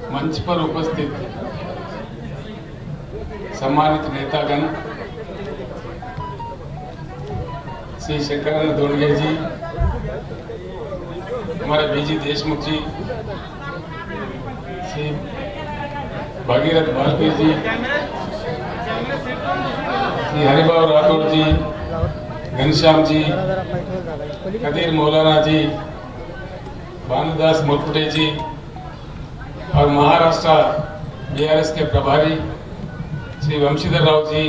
मंच पर उपस्थित सम्मानित नेतागण, श्री शंकरानंद दोंडगे जी, हमारे बीजी देशमुख जी, श्री भागीरथ बालवीर जी, श्री हरिभाव राठौर जी, घनश्याम जी, कदीर मौलाना जी, भानुदास मुरकुटे जी और महाराष्ट्र बीआरएस के प्रभारी श्री वंशीधर राव जी,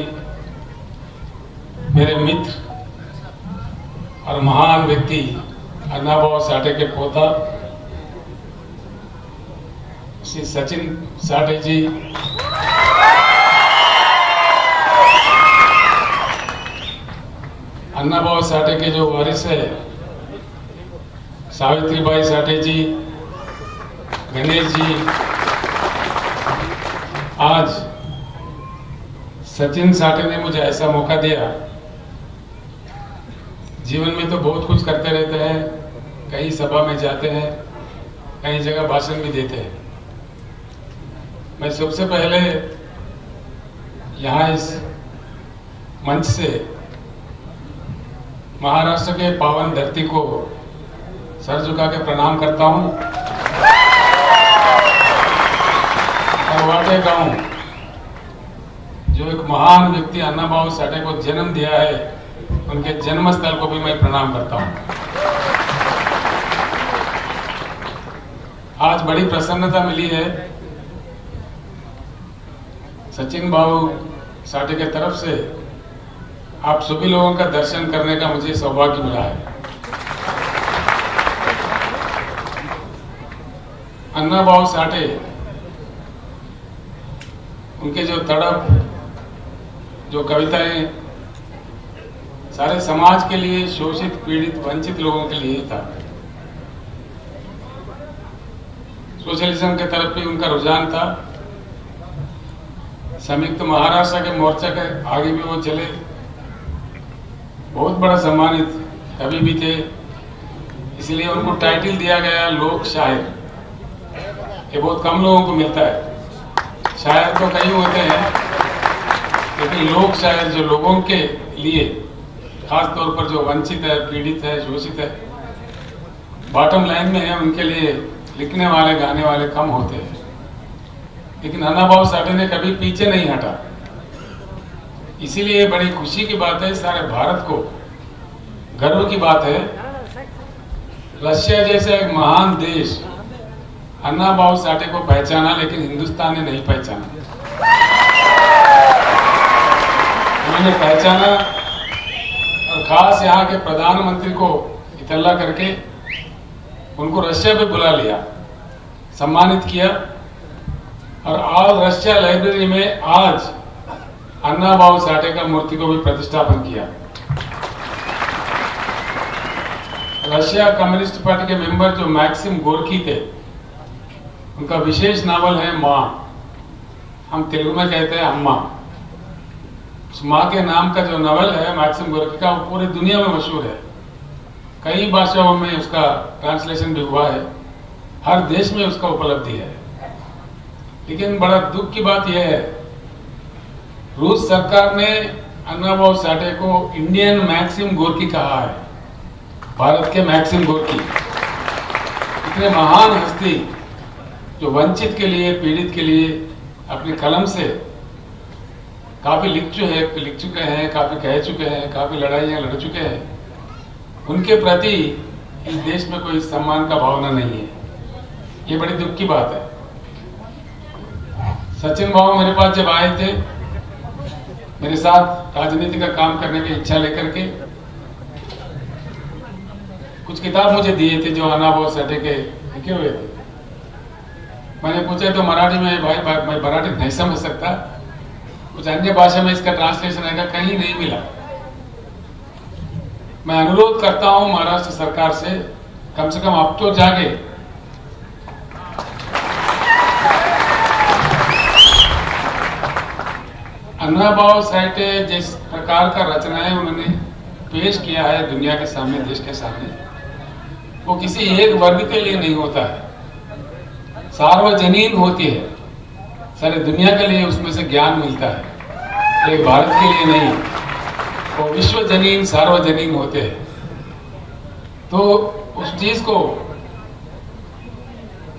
मेरे मित्र और महान व्यक्ति अन्नाभाऊ साठे के पोता श्री सचिन साठे जी, अन्नाभाऊ साठे के जो वारिस है सावित्रीबाई साठे जी, गणेश जी, आज सचिन साठे ने मुझे ऐसा मौका दिया। जीवन में तो बहुत कुछ करते रहते हैं, कई सभा में जाते हैं, कई जगह भाषण भी देते हैं। मैं सबसे पहले यहाँ इस मंच से महाराष्ट्र के पावन धरती को सर झुका के प्रणाम करता हूँ और वाटे गांव जो एक महान व्यक्ति अन्नाभाऊ साठे को जन्म दिया है, उनके जन्म स्थल को भी मैं प्रणाम करता हूँ। आज बड़ी प्रसन्नता मिली है सचिन भाऊ साठे के तरफ से आप सभी लोगों का दर्शन करने का मुझे सौभाग्य मिला है। अन्नाभाऊ साठे, उनके जो तड़प, जो कविताएं सारे समाज के लिए, शोषित, पीड़ित, वंचित लोगों के लिए था। सोशलिज्म के तरफ भी उनका रुझान था। संयुक्त महाराष्ट्र के मोर्चा के आगे भी वो चले, बहुत बड़ा सम्मानित कवि भी थे, इसलिए उनको टाइटल दिया गया लोक शायर। ये बहुत कम लोगों को मिलता है। शायर तो कई होते हैं, लेकिन लोक शायर जो लोगों के लिए, खास तौर पर जो वंचित है, पीड़ित है, शोषित है, बॉटम लाइन में है, उनके लिए लिखने वाले, गाने वाले कम होते हैं। लेकिन अन्नाभाऊ साठे ने कभी पीछे नहीं हटा। इसीलिए बड़ी खुशी की बात है, सारे भारत को गर्व की बात है, रशिया जैसा एक महान देश अन्नाभाऊ साठे को पहचाना, लेकिन हिंदुस्तान ने नहीं पहचाना। उन्होंने पहचाना और खास यहाँ के प्रधानमंत्री को इतला करके उनको रशिया पे बुला लिया, सम्मानित किया और ऑल रशिया लाइब्रेरी में आज अन्नाभाऊ साठे का मूर्ति को भी प्रतिष्ठापन किया। रशिया कम्युनिस्ट पार्टी के मेंबर जो मैक्सिम गोर्की थे, उनका विशेष नावल है माँ, हम तेलुगु में कहते हैं अम्मा। उस माँ के नाम का जो नावल है मैक्सिम गोर्की का, वो पूरी दुनिया में मशहूर है। कई भाषाओं में उसका ट्रांसलेशन भी हुआ है, हर देश में उसका उपलब्धि है। लेकिन बड़ा दुख की बात यह है, रूस सरकार ने अन्नाभाऊ साठे को इंडियन मैक्सिम गोर्की कहा है, भारत के मैक्सिम गोर्की। इतने महान हस्ती जो वंचित के लिए, पीड़ित के लिए अपनी कलम से काफी लिख चुके हैं, काफी कह चुके हैं, काफी लड़ाइयां लड़ चुके हैं, उनके प्रति इस देश में कोई सम्मान का भावना नहीं है। ये बड़ी दुख की बात है। सचिन भाऊ मेरे पास जब आए थे, मेरे साथ राजनीति का काम करने की इच्छा लेकर के, कुछ किताब मुझे दिए थे जो अन्नाभाऊ साठे के लिखे हुए थे। मैंने पूछा तो मराठी में, भाई मैं मराठी नहीं समझ सकता, कुछ अन्य भाषा में इसका ट्रांसलेशन आएगा, कहीं नहीं मिला। मैं अनुरोध करता हूं महाराष्ट्र सरकार से कम अब तो जाके अन्नाभाऊ साठे जिस प्रकार का रचनाएं उन्होंने पेश किया है दुनिया के सामने, देश के सामने, वो किसी एक वर्ग के लिए नहीं होता है, सार्वजनीन होती है, सारी दुनिया के लिए उसमें से ज्ञान मिलता है, एक भारत के लिए नहीं, वो विश्वजनीन सार्वजनीन होते हैं। तो उस चीज को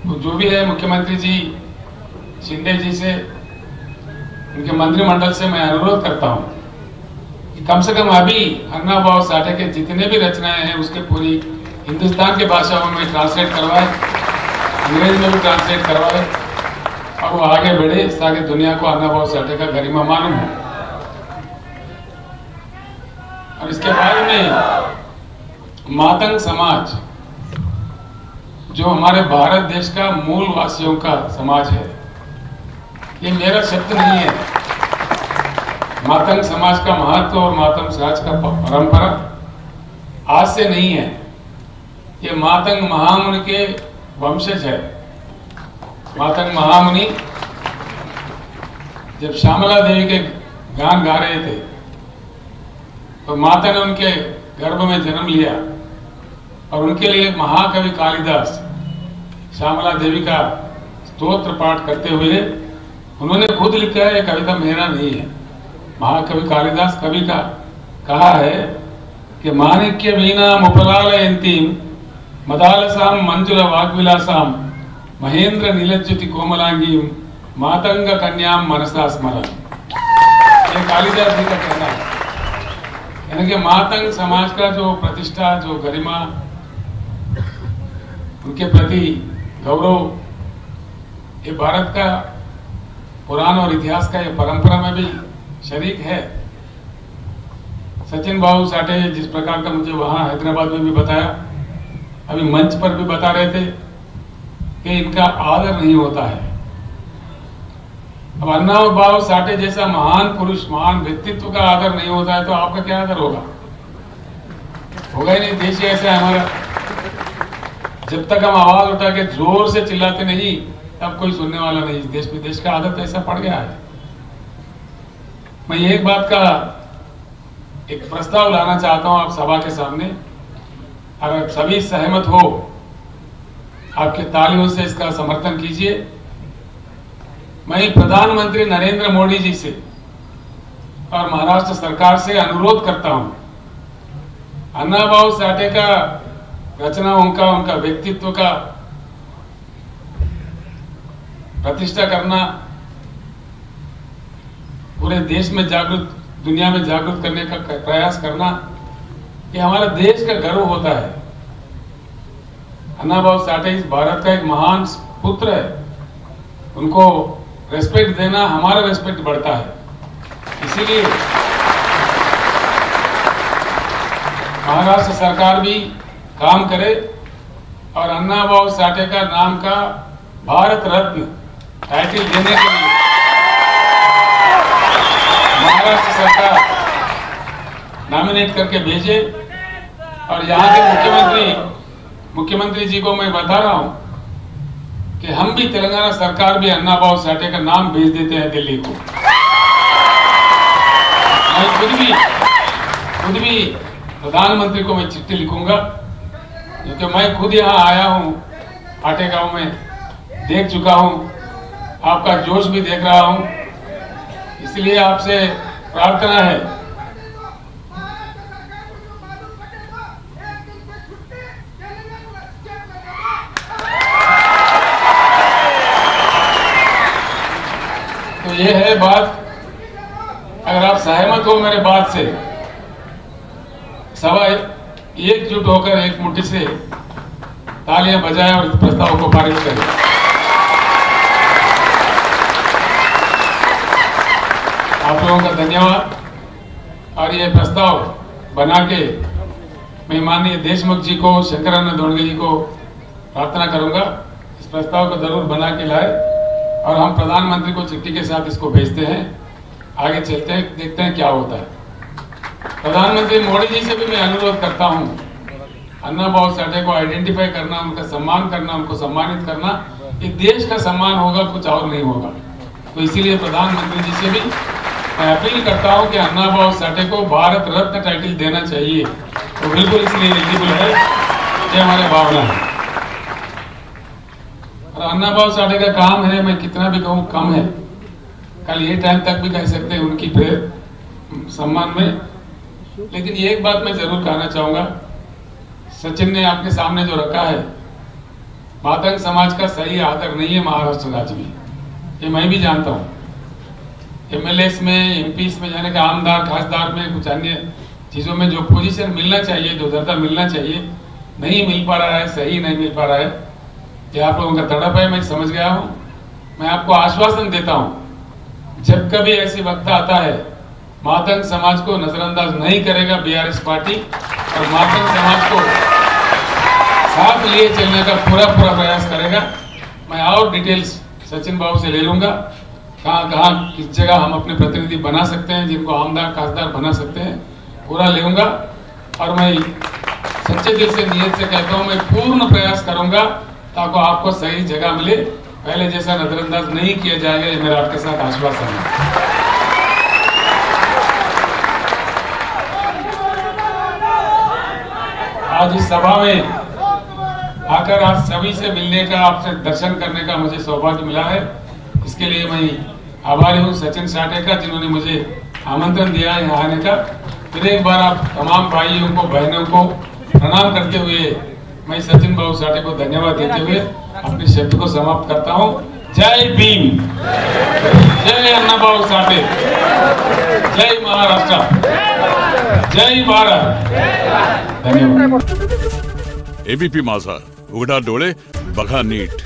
जो भी है मुख्यमंत्री जी शिंदे जी से, उनके मंत्रिमंडल से मैं अनुरोध करता हूं कि कम से कम अभी अन्ना भाऊ साठे के जितने भी रचनाएं हैं उसके पूरी हिंदुस्तान के भाषाओं में ट्रांसलेट करवाए, अंग्रेज में भी ट्रांसलेट करवाए और वो आगे बढ़े ताकि दुनिया को अन्ना भाऊ साठे का गरिमा मालूम हो। और इसके बाद में मातंग समाज, जो हमारे भारत देश का मूल वासियों का समाज है, ये मेरा शब्द नहीं है। मातंग समाज का महत्व और मातंग समाज का परंपरा आज से नहीं है, ये मातंग महामुनि के वंशज है। मातंग महामुनि जब श्यामला देवी के गान गा रहे थे तो माता ने उनके गर्भ में जन्म लिया और उनके लिए महाकवि कालिदास श्यामला देवी का स्तोत्र पाठ करते हुए उन्होंने खुद लिखा है, ये कविता मेरा नहीं है, महाकवि कालिदास कवि का कहा है कि माणिक्य वीणा मुपलालयंतीम मदालसाम मंजुल वाग्विलासाम महेंद्र नीलज्योति कोमलांगीम मातंग कन्याम मनसा स्मरण। ये कालिदास जी का कहना है। यानी कि मातंग समाज का जो प्रतिष्ठा, जो गरिमा, उनके प्रति गौरव, ये भारत का पुराण और इतिहास का ये परंपरा में भी शरीक है। सचिन बाबू साठे जिस प्रकार का मुझे वहां हैदराबाद में भी बताया, अभी मंच पर भी बता रहे थे कि इनका आदर नहीं होता है। अब अन्ना बाबू साठे जैसा महान पुरुष, महान व्यक्तित्व का आदर नहीं होता है तो आपका क्या आदर होगा? होगा ही नहीं। देश ऐसा है हमारा, जब तक हम आवाज उठा के जोर से चिल्लाते नहीं तब कोई सुनने वाला नहीं। देश में देश का आदत ऐसा पड़ गया है। मैं एक बात का एक प्रस्ताव लाना चाहता हूं आप सभा के सामने, अगर सभी सहमत हो आपके तालियों से इसका समर्थन कीजिए। मैं प्रधानमंत्री नरेंद्र मोदी जी से और महाराष्ट्र सरकार से अनुरोध करता हूं, अन्ना भाऊ साठे का रचनाओं का, उनका व्यक्तित्व का प्रतिष्ठा करना, पूरे देश में जागृत, दुनिया में जागृत करने का प्रयास करना, ये हमारा देश का गर्व होता है। अन्ना भाऊ साठे इस भारत का एक महान पुत्र है, उनको रेस्पेक्ट देना हमारा रेस्पेक्ट बढ़ता है। इसीलिए महाराष्ट्र सरकार भी काम करे और अन्ना भाऊ साठे का नाम का भारत रत्न टाइटल देने के लिए महाराष्ट्र सरकार नॉमिनेट करके भेजे। और यहाँ के मुख्यमंत्री जी को मैं बता रहा हूं कि हम भी, तेलंगाना सरकार भी अन्ना भाऊ साठे का नाम भेज देते हैं दिल्ली को। मैं खुद भी प्रधानमंत्री को मैं चिट्ठी लिखूंगा, क्योंकि मैं खुद यहाँ आया हूँ, आटे गांव में देख चुका हूँ, आपका जोश भी देख रहा हूँ। इसलिए आपसे प्रार्थना है, तो ये है बात। अगर आप सहमत हो मेरे बात से, सभा एकजुट होकर एक मुट्ठी से तालियां बजाएं और इस प्रस्ताव को पारित करें। आप लोगों का धन्यवाद। और ये प्रस्ताव बना के मैं माननीय देशमुख जी को, शंकरानंद दोंडगे जी को प्रार्थना करूंगा इस प्रस्ताव को जरूर बना के लाए और हम प्रधानमंत्री को चिट्ठी के साथ इसको भेजते हैं। आगे चलते हैं, देखते हैं क्या होता है। प्रधानमंत्री मोदी जी से भी मैं अनुरोध करता हूं, अन्ना भाऊ साठे को आइडेंटिफाई करना, उनका सम्मान करना, उनको सम्मानित करना, ये देश का सम्मान होगा, कुछ और नहीं होगा। तो इसीलिए प्रधानमंत्री जी से भी मैं अपील करता हूं कि अन्ना भाऊ साठे को भारत रत्न टाइटल देना चाहिए। तो बिल्कुल इसलिए एलिजिबल है, ये हमारे भावना है। और अन्ना भाऊ साठे का काम है, मैं कितना भी कहूँ कम है। कल ये टाइम तक भी कह सकते हैं उनकी सम्मान में। लेकिन ये एक बात मैं जरूर कहना चाहूंगा, सचिन ने आपके सामने जो रखा है, मातंग समाज का सही आदर नहीं है महाराष्ट्र राज्य में, ये मैं भी जानता हूँ। एमएलएस में, एमपीस में, यानी कि आमदार खासदार में, कुछ अन्य चीजों में जो पोजीशन मिलना चाहिए, जो दर्जा मिलना चाहिए, नहीं मिल पा रहा है, सही नहीं मिल पा रहा है। ये आप लोगों का तड़प है, मैं समझ गया हूँ। मैं आपको आश्वासन देता हूँ, जब कभी ऐसी वक्त आता है, मातंग समाज को नजरअंदाज नहीं करेगा बीआरएस पार्टी, और मातंग समाज को साथ लिए चलने का पूरा प्रयास करेगा। मैं और डिटेल्स सचिन बाबू से ले लूंगा, कहाँ कहाँ किस जगह हम अपने प्रतिनिधि बना सकते हैं, जिनको आमदार खासदार बना सकते हैं, पूरा ले लूंगा। और मैं सच्चे दिल से, नियत से कहता हूँ, मैं पूर्ण प्रयास करूंगा ताकि आपको सही जगह मिले। पहले जैसा नजरअंदाज नहीं किया जाएगा, ये मेरा आपके साथ आश्वासन है। आज इस सभा में आकर आप सभी से मिलने का, आपसे दर्शन करने का मुझे सौभाग्य मिला है। इसके लिए मैं आभारी हूँ सचिन साठे का, जिन्होंने मुझे आमंत्रण दिया है यहाँ आने का। फिर एक बार आप तमाम भाइयों को, बहनों को प्रणाम करते हुए मैं सचिन बाबू साठे को धन्यवाद देते हुए अपने शब्द को समाप्त करता हूँ। जय भीम, जय अन्ना भाऊ साठे, जय महाराष्ट्र, जय भारत, धन्यवाद। एबीपी माझा, उघडा डोळे बघा नीट।